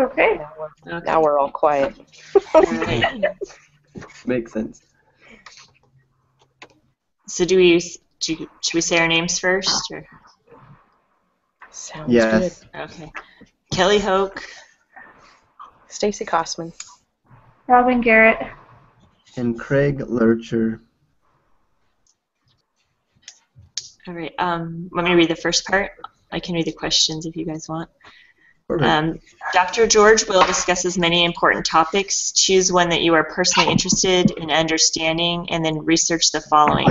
Okay. Now we're all quiet. All right. Makes sense. So should we say our names first? Or? Sounds Yes. good. Okay. Kelly Hoke. Stacy Kosman. Robin Garrett. And Craig Lurcher. All right. Want me to read the first part? I can read the questions if you guys want. Perfect. Dr. George Will discusses many important topics. Choose one that you are personally interested in understanding, and then research the following.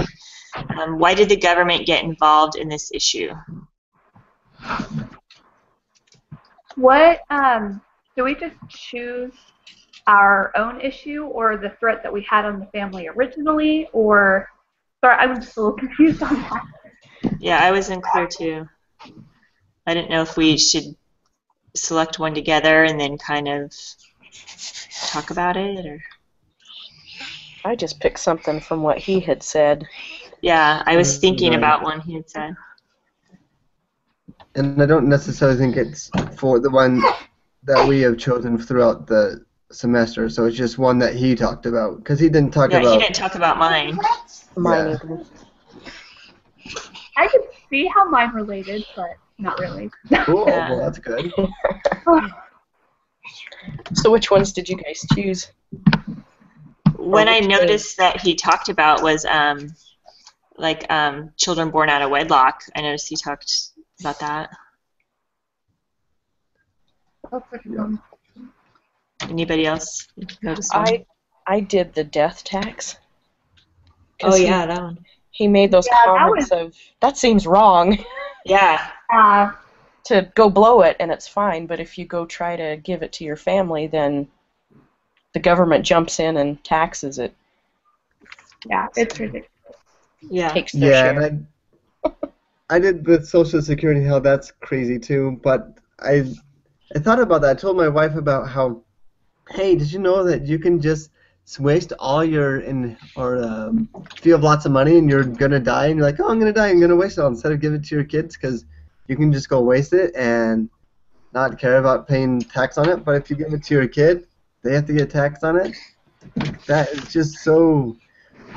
Why did the government get involved in this issue? What, do we just choose our own issue or the threat that we had on the family originally? Or, sorry, I'm just a little confused on that. Yeah, I was unclear too. I didn't know if we should select one together and then kind of talk about it, or. I just picked something from what he had said. Yeah, I was thinking Right. about one he had said. And I don't necessarily think it's for the one that we have chosen throughout the semester, so it's just one that he talked about, because he didn't talk Yeah, about. he didn't talk about mine. Mine Yeah. either. I could see how mine related, but not really. Cool. Yeah. Well, that's good. So which ones did you guys choose? When I which noticed that he talked about was children born out of wedlock. I noticed he talked about that. Anybody else notice one? I did the death tax. Oh yeah, that one. He made those comments of, that seems wrong Yeah. to go blow it and it's fine, but if you go try to give it to your family, then the government jumps in and taxes it. Yeah, it's ridiculous. Yeah. Takes their Yeah, share. and I did the Social Security, how that's crazy too, but I thought about that. I told my wife about how, hey, did you know that you can just waste all your, if you have lots of money and you're going to die, and you're like, oh, I'm going to die, I'm going to waste it all, instead of giving it to your kids, because you can just go waste it and not care about paying tax on it, but if you give it to your kid, they have to get taxed on it. That is just so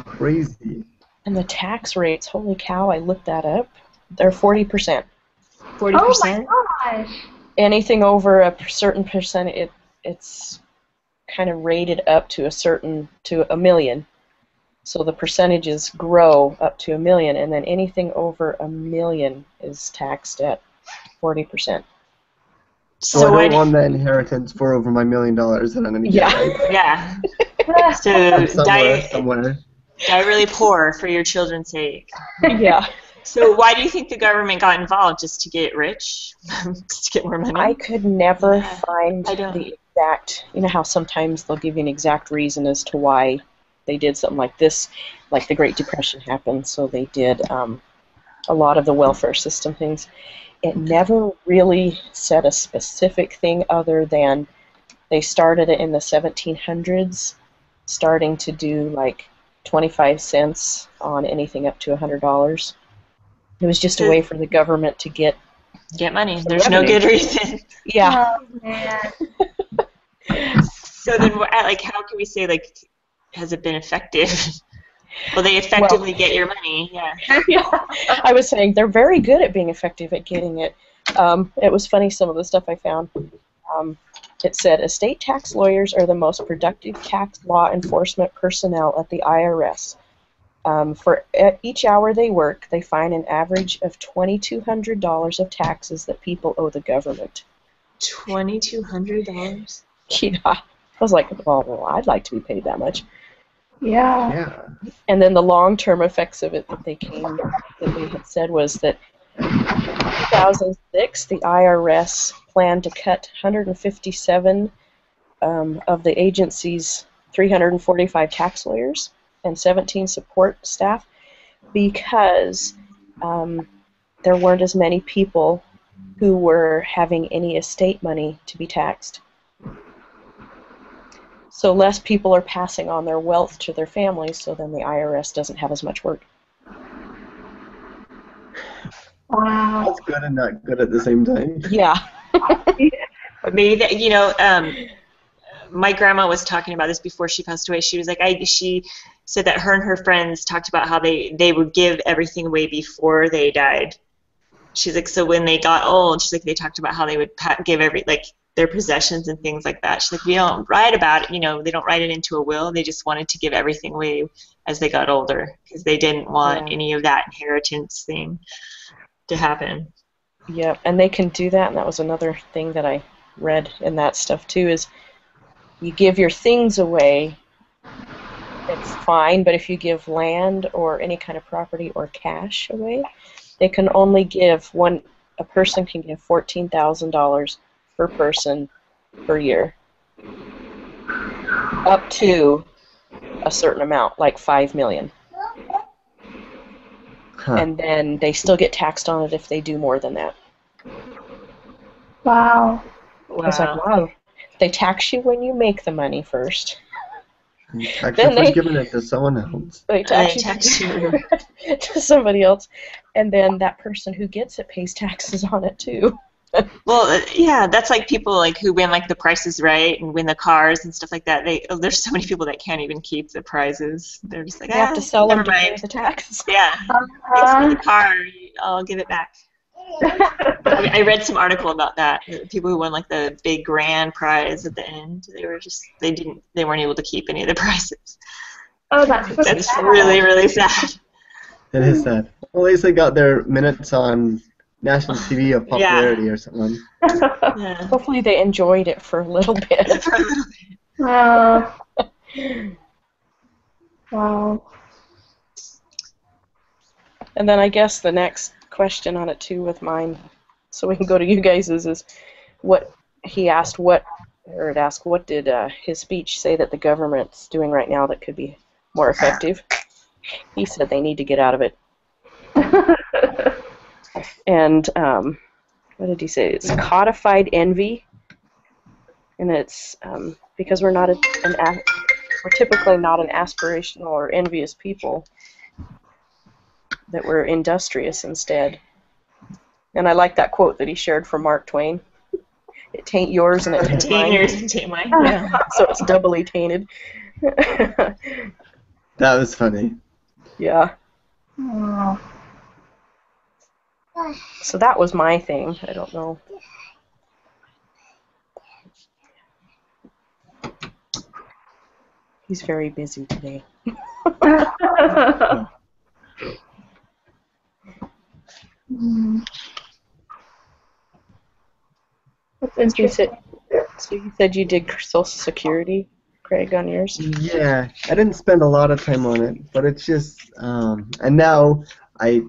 crazy. And the tax rates, holy cow, I looked that up. They're 40%. 40%? Oh my gosh. Anything over a certain percent, it's kind of rated up to a million. So the percentages grow up to 1 million, and then anything over 1 million is taxed at 40%. So I don't want the inheritance for over my $1 million that I'm going to get. Right? Yeah. So somewhere. Die really poor for your children's sake. Yeah. So why do you think the government got involved? Just to get rich? Just to get more money? I could never find I don't. the exact, you know how sometimes they'll give you an exact reason as to why they did something like this, like the Great Depression happened, so they did a lot of the welfare system things. It never really said a specific thing other than they started it in the 1700s, starting to do like 25 cents on anything up to $100. It was just a way for the government to get money. There's no good reason. Yeah. Oh, man. So then, how can we say, has it been effective? Well, they effectively get your money, yeah. Yeah. I was saying they're very good at being effective at getting it. It was funny, some of the stuff I found. It said, estate tax lawyers are the most productive tax law enforcement personnel at the IRS. For each hour they work, they find an average of $2,200 of taxes that people owe the government. $2,200? Yeah. I was like, well, I'd like to be paid that much. Yeah. And then the long-term effects of it that they had said was that in 2006, the IRS planned to cut 157 of the agency's 345 tax lawyers and 17 support staff because there weren't as many people who were having any estate money to be taxed. So less people are passing on their wealth to their families, so then the IRS doesn't have as much work. Wow. That's good and not good at the same time. Yeah. But maybe that, my grandma was talking about this before she passed away. She was like, she said that her and her friends talked about how they would give everything away before they died. She's like, so when they got old, she's like, they talked about how they would give their possessions and things like that. She's like, we don't write about it, they don't write it into a will. They just wanted to give everything away as they got older because they didn't want any of that inheritance thing to happen. Yeah, and they can do that, and that was another thing that I read in that stuff too, is you give your things away, it's fine, but if you give land or any kind of property or cash away, they can only give a person can give $14,000 per person per year, up to a certain amount, like $5 million. Huh. And then they still get taxed on it if they do more than that. Wow. I was like, wow. They tax you when you make the money first. Actually, first giving it to someone else. They tax you to somebody else, and then that person who gets it pays taxes on it too. Well, yeah, that's like people like who win like the Price is Right and win the cars and stuff like that. There's so many people that can't even keep the prizes. They're just like, they have to sell them never to pay mind. the tax. Yeah, thanks for the car. I'll give it back. I read some article about that. People who won like the big grand prize at the end, they weren't able to keep any of the prizes. Oh, that's sad. Really, really sad. It is sad. Well, at least they got their minutes on national TV of popularity or something. Yeah. Hopefully they enjoyed it for a little bit. For a little bit. Wow. And then I guess the next question on it too with mine, so we can go to you guys, is what he asked, what did his speech say that the government's doing right now that could be more effective? He said they need to get out of it. And what did he say? It's codified envy, and it's because we're typically not an aspirational or envious people, that we're industrious instead. And I like that quote that he shared from Mark Twain. It tain't yours and it tain't mine. Yours and tain't mine. Yeah, so it's doubly tainted. That was funny. Yeah. Oh. So that was my thing. I don't know. He's very busy today. That's interesting. So you said you did Social Security, Craig, on yours? Yeah, I didn't spend a lot of time on it, but it's just, and now I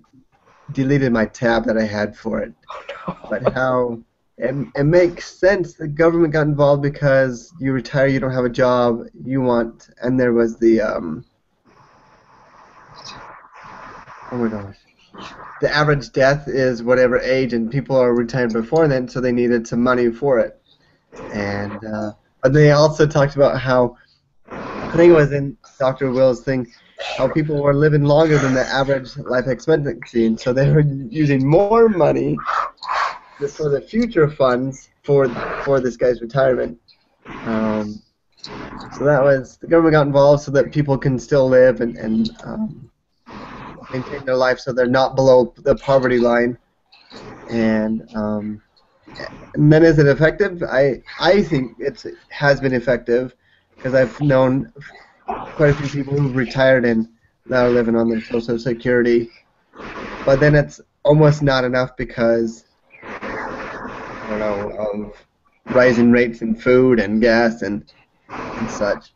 deleted my tab that I had for it. Oh, no. But how it makes sense. The government got involved because you retire, you don't have a job, and there was the, oh my gosh. The average death is whatever age, and people are retired before then, so they needed some money for it. And but they also talked about how, I think it was in Dr. Will's thing, how people were living longer than the average life expectancy, and so they were using more money for the future funds for this guy's retirement. So that was, the government got involved so that people can still live and maintain their life so they're not below the poverty line. And then is it effective? I think it has been effective because I've known quite a few people who've retired and now are living on their Social Security. But then it's almost not enough because, I don't know, of rising rates in food and gas and such.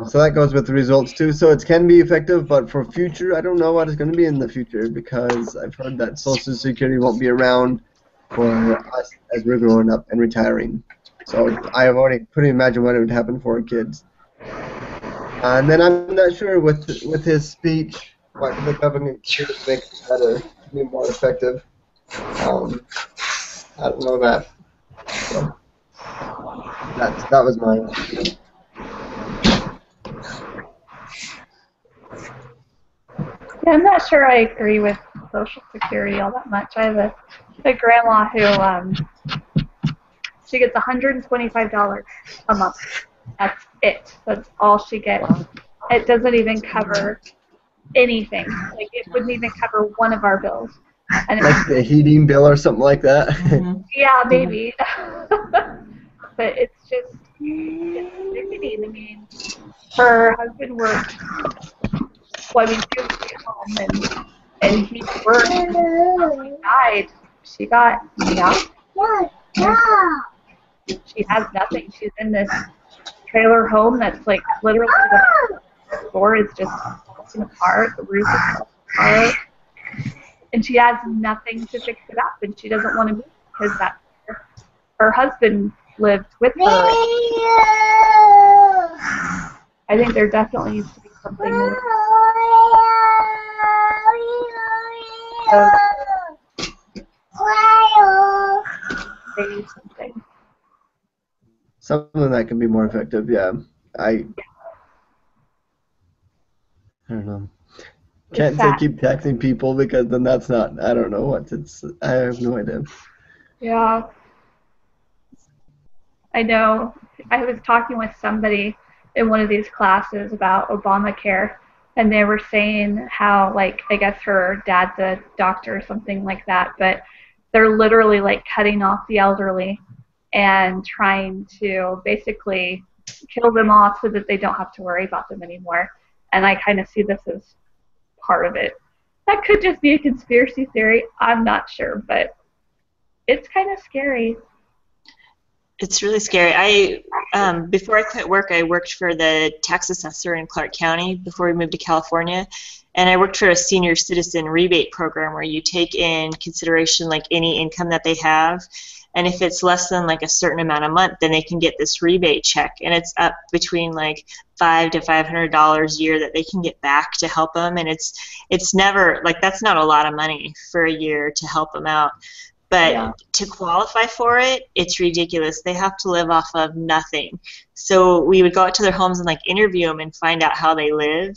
So that goes with the results too. So it can be effective, but for future, I don't know what it's going to be in the future because I've heard that Social Security won't be around for us as we're growing up and retiring. So I have already pretty imagine what it would happen for our kids. And then I'm not sure with his speech what the government should make it better, to be more effective. I don't know that. So that was mine. Yeah, I'm not sure I agree with Social Security all that much. I have a grandma who She gets $125 a month. That's it. That's all she gets. It doesn't even cover anything. Like, it wouldn't even cover one of our bills. And Like the heating bill or something like that. Mhm. yeah, maybe. But it's just, it's sickening. I mean, her husband worked, well, I mean, she was at home, and he worked. When he died, she got nothing. She has nothing. She's in this trailer home that's like literally the floor is just falling apart, the roof is falling apart, and she has nothing to fix it up, and she doesn't want to move because that's where her husband lived with her. I think there definitely needs to be something more. They need something. Something that can be more effective, yeah. I don't know. Can't say sad. keep taxing people because then that's not, I don't know what it's, I have no idea. Yeah. I know. I was talking with somebody in one of these classes about Obamacare, and they were saying how, like, I guess her dad's a doctor or something like that, but they're literally, like, cutting off the elderly and trying to basically kill them off so that they don't have to worry about them anymore. And I kind of see this as part of it. That could just be a conspiracy theory. I'm not sure, but it's kind of scary. It's really scary. Before I quit work, I worked for the tax assessor in Clark County before we moved to California, and I worked for a senior citizen rebate program where you take in consideration like any income that they have, and if it's less than like a certain amount a month, then they can get this rebate check, and it's up between like $500 to $500 a year that they can get back to help them, and it's never like that's not a lot of money for a year to help them out. But Yeah. to qualify for it, it's ridiculous. They have to live off of nothing. So we would go out to their homes and like interview them and find out how they live.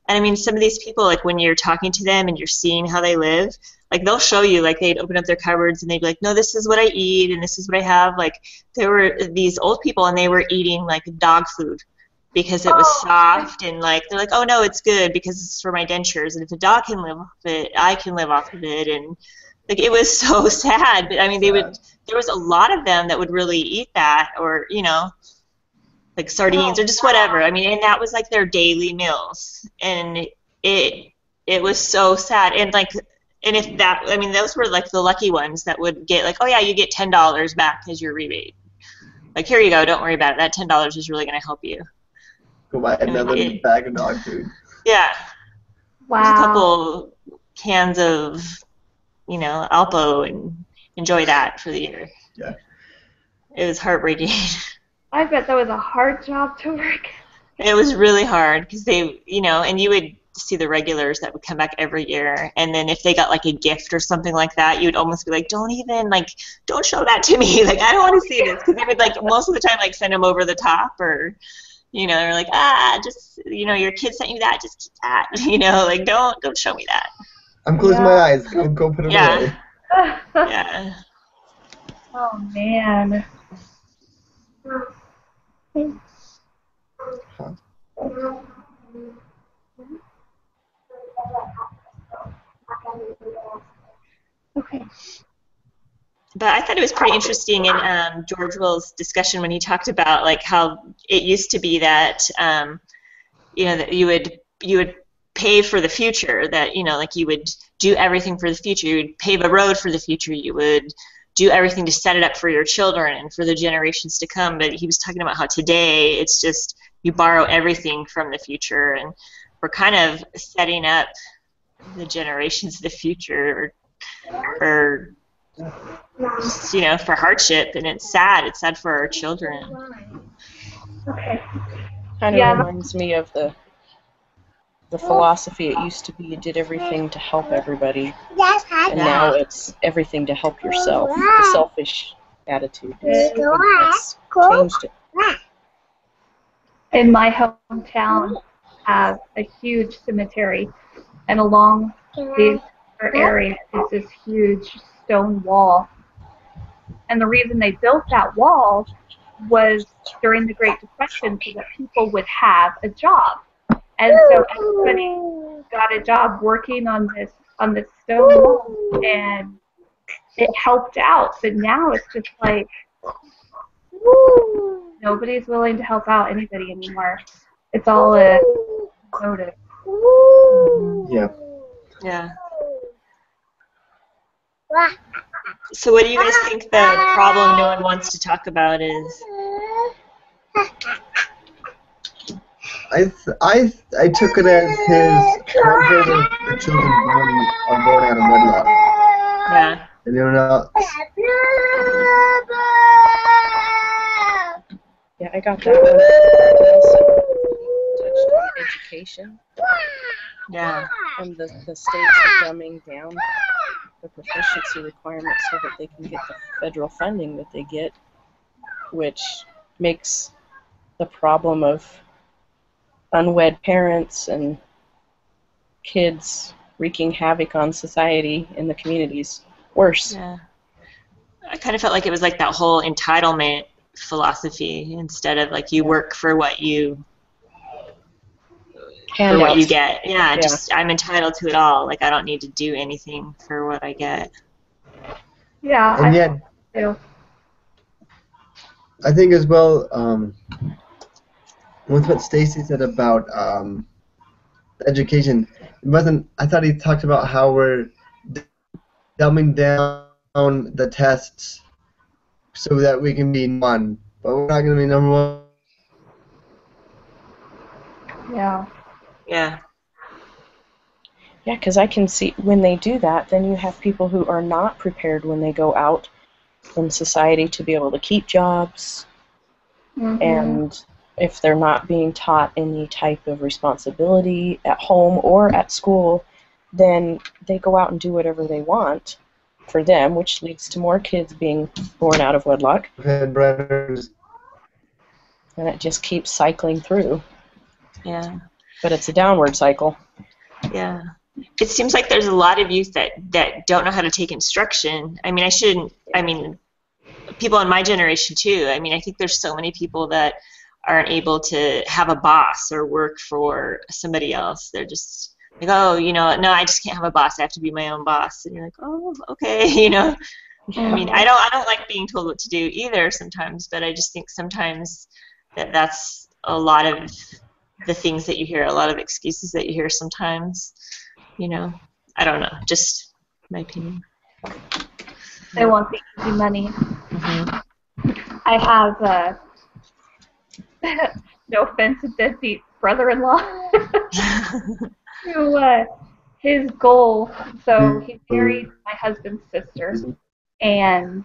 And I mean, some of these people, like when you're talking to them and you're seeing how they live, like they'll show you, like they'd open up their cupboards and they'd be like, no, this is what I eat and this is what I have. Like there were these old people and they were eating like dog food because it was soft, and like they're like, oh no, it's good because it's for my dentures, and if a dog can live off of it, I can live off of it. And like it was so sad, but I mean there was a lot of them that would really eat that, or you know, like sardines or just whatever. I mean, and that was like their daily meals, and it was so sad. And like, and if that, I mean, those were like the lucky ones that would get like, oh yeah, you get $10 back as your rebate. Like here you go, don't worry about it. That $10 is really going to help you. Go buy another bag of dog food. Yeah. Wow. There's a couple cans of, you know, Alpo, and enjoy that for the year. Yeah. It was heartbreaking. I bet that was a hard job to work. It was really hard because they, you know, and you would see the regulars that would come back every year, and then if they got like a gift or something like that, you'd almost be like, don't show that to me. Like, I don't want to see this, because they would like most of the time like send them over the top, or you know, they're like, just, you know, your kid sent you that, just keep that, you know, like don't show me that. I'm closing my eyes. Go put it away. Yeah. Oh man. Huh. Okay. But I thought it was pretty interesting in George Will's discussion when he talked about like how it used to be that you know, that you would pay for the future, that, you know, like you would do everything for the future. You would pave a road for the future. You would do everything to set it up for your children and for the generations to come. But he was talking about how today it's just you borrow everything from the future, and we're kind of setting up the generations of the future for just, you know, for hardship, and it's sad. It's sad for our children. Okay. Kind of Yeah. reminds me of the philosophy. It used to be you did everything to help everybody, and now it's everything to help yourself. The selfish attitude has changed it. In my hometown, have a huge cemetery, and along the area is this huge stone wall. And the reason they built that wall was during the Great Depression so that people would have a job. And so everybody got a job working on this stone wall, and it helped out. But now it's just like nobody's willing to help out anybody anymore. It's all a motive. Yeah. Yeah. So what do you guys think the problem no one wants to talk about is? I took it as his 1/3 of the children are born out of wedlock. Yeah. And you know, Yeah, I got that one. I also touched on education. Yeah. And the states are dumbing down the proficiency requirements so that they can get the federal funding that they get, which makes the problem of unwed parents and kids wreaking havoc on society in the communities worse. Yeah. I kind of felt like it was like that whole entitlement philosophy instead of like you work for what you get. Yeah, just I'm entitled to it all. Like I don't need to do anything for what I get. Yeah. And yet, I think as well, with what Stacy said about education, it wasn't. I thought he talked about how we're dumbing down the tests so that we can be one, but we're not going to be number one. Yeah. Yeah. Yeah, because I can see when they do that, then you have people who are not prepared when they go out in society to be able to keep jobs, and if they're not being taught any type of responsibility at home or at school, then they go out and do whatever they want for them, which leads to more kids being born out of wedlock. And it just keeps cycling through. Yeah. But it's a downward cycle. Yeah. It seems like there's a lot of youth that don't know how to take instruction. I mean, people in my generation too. I mean, I think there's so many people that aren't able to have a boss or work for somebody else. They're just like, oh, no, I just can't have a boss. I have to be my own boss. And you're like, oh, okay, I mean, I don't like being told what to do either sometimes, but I just think sometimes that's a lot of the things that you hear, a lot of excuses that you hear sometimes. I don't know, just my opinion. They want the easy money. I have, no offense, a deadbeat brother-in-law who, his goal, so he married my husband's sister, and,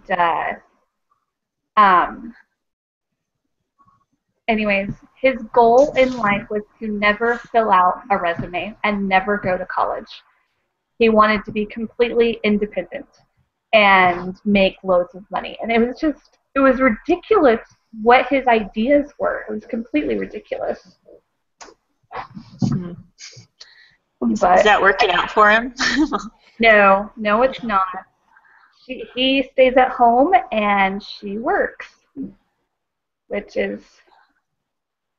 anyways, his goal in life was to never fill out a resume and never go to college. He wanted to be completely independent and make loads of money. And it was ridiculous what his ideas were. It was completely ridiculous. But is that working out for him? No, it's not. He stays at home and she works, which is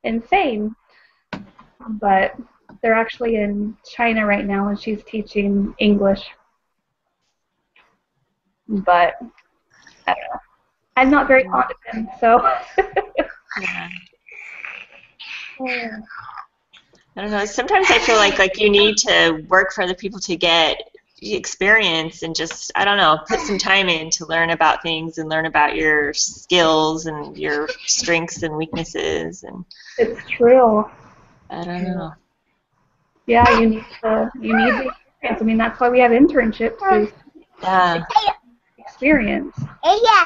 insane. But they're actually in China right now and she's teaching English. But I don't know. I'm not very fond of him, so. Yeah. I don't know. Sometimes I feel like you need to work for other people to get experience and just, I don't know, put some time in to learn about things and learn about your skills and your strengths and weaknesses. And it's true. I don't know. Yeah, you need the experience. I mean, that's why we have internships. Is experience. Yeah.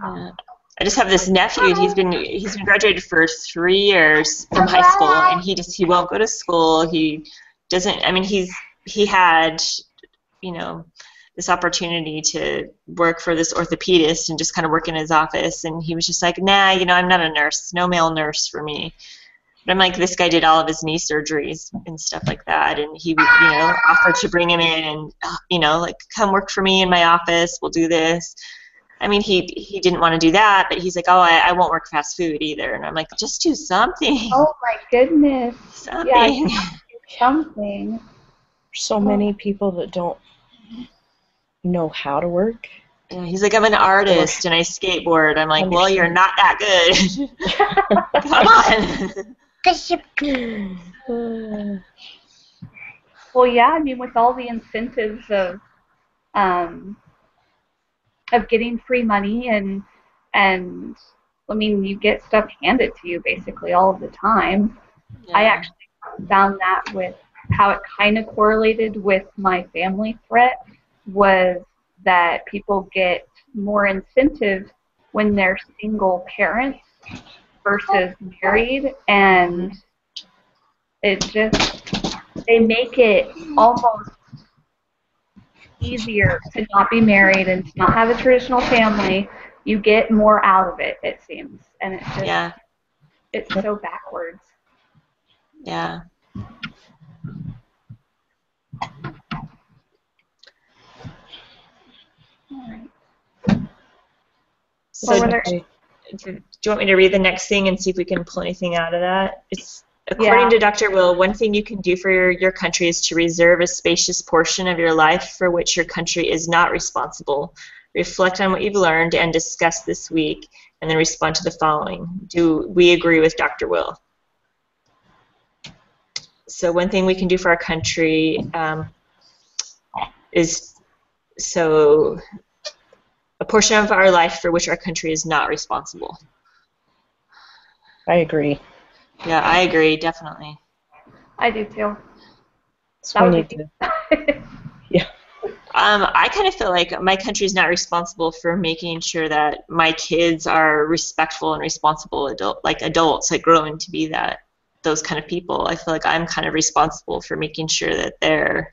I just have this nephew. He's been graduated for 3 years from high school, and he won't go to school. He doesn't. I mean, he had, this opportunity to work for this orthopedist and just kind of work in his office, and he was just like, nah, I'm not a nurse. No male nurse for me. But I'm like, this guy did all of his knee surgeries and stuff like that, and he, offered to bring him in and, like, come work for me in my office. We'll do this. I mean, he didn't want to do that, but he's like, oh, I won't work fast food either. And I'm like, just do something. Oh my goodness. Something. Yeah, you have to do something. So many people that don't know how to work. Yeah, he's like, I'm an artist and I skateboard. I'm like, well, you're not that good. Come on. Well, yeah, I mean, with all the incentives of getting free money and I mean, you get stuff handed to you basically all of the time. Yeah. I actually found that with how it kind of correlated with my family threat was that people get more incentive when they're single parents versus married, and it just, they make it almost easier to not be married and to not have a traditional family. You get more out of it, it seems, and it's just, Yeah. it's so backwards. Yeah. All right. So Well, do you want me to read the next thing and see if we can pull anything out of that? It's according to Dr. Will, one thing you can do for your country is to reserve a spacious portion of your life for which your country is not responsible. Reflect on what you've learned and discuss this week, and then respond to the following. Do we agree with Dr. Will? So one thing we can do for our country is a portion of our life for which our country is not responsible. I agree. Yeah, I agree, definitely. I do too. So we need to, yeah. I kind of feel like my country is not responsible for making sure that my kids are respectful and responsible adults, like growing to be those kind of people. I feel like I'm kind of responsible for making sure that they're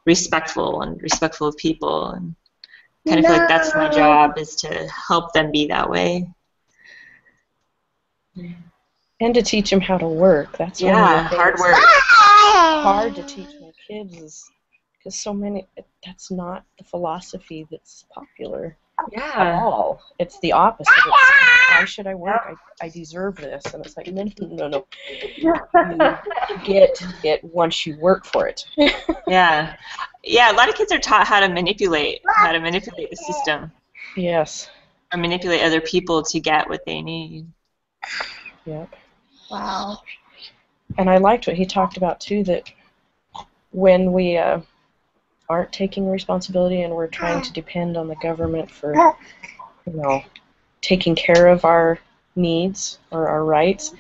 respectful of people, and kind of feel like that's my job, is to help them be that way. And to teach them how to work. That's one of the things hard work. hard to teach my kids is because so many, that's not the philosophy that's popular at Yeah. all. It's the opposite. It's, why should I work? I deserve this. And it's like, no. You get it once you work for it. Yeah. Yeah, a lot of kids are taught how to manipulate the system, Yes. or manipulate other people to get what they need. Yep. Wow. And I liked what he talked about too, that when we aren't taking responsibility and we're trying to depend on the government for, taking care of our needs or our rights,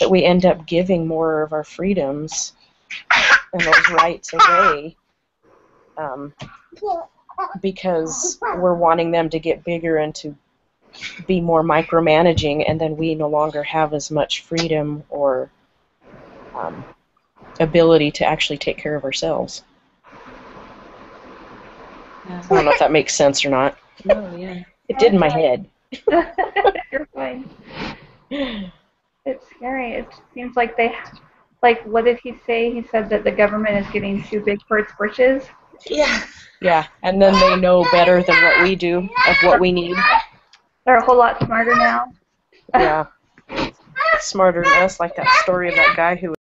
that we end up giving more of our freedoms and those rights away because we're wanting them to get bigger and to be more micromanaging, and then we no longer have as much freedom or ability to actually take care of ourselves. Yeah. I don't know if that makes sense or not. Oh, yeah. It did in my head. You're fine. It's scary. It seems like what did he say? He said that the government is getting too big for its britches. Yeah. Yeah, and then they know better than what we do of what we need. They're a whole lot smarter now. Yeah. Smarter than us, like that story of that guy who